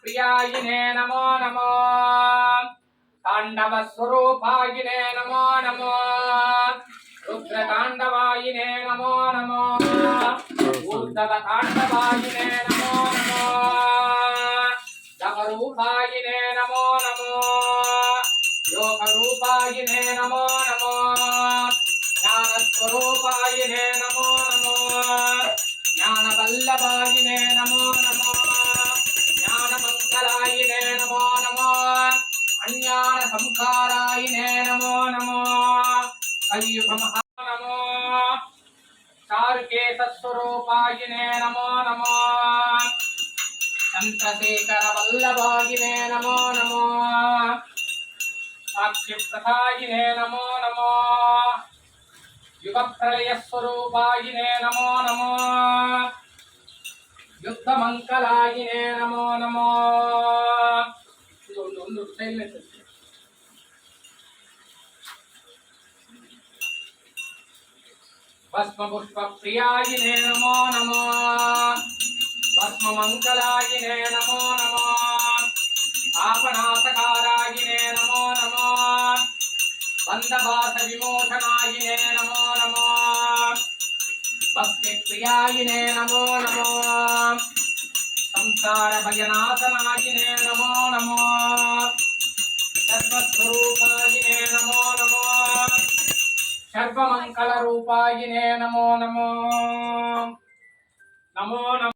प्रियायिने नमो नमो तांडव स्वरूपायिने नमो नमो रुद्रतांडवायिने नमो नमो ऊर्ध्व तांडवायिने नमो नमो दमरूपायिने नमो नमो योगरूपायिने नमो नमो ज्ञानस्वरूपायिने नमो नमो ज्ञानवल्लभायिने नमो नमो ज्ञानमङ्गलायिने नमो नमो अज्ञानसंहारायिने नमो नमो कलियुगमहा नमो चारुकेशस्वरूपायिने नमो नमो चन्द्रशेखरवल्लभायिने नमो नमो साक्षिप्रदायिने नमो नमो युगप्रलयस्वरूपायिने नमो नमो युद्धमङ्गलायिने नमो नमो भस्मपुष्पप्रियायिने नमो नमो भस्ममङ्गलायिने नमो नमो आपनासकारायिने नमो नमो बन्धवासविमोचनायिने नमो नमो भक्तिप्रियायिने नमो नमो संसारभयनाशनायिने नमो नमो सर्वस्वरूपायिने नमो नमो सर्वमङ्गलरूपायिने नमो नमो नमो नमो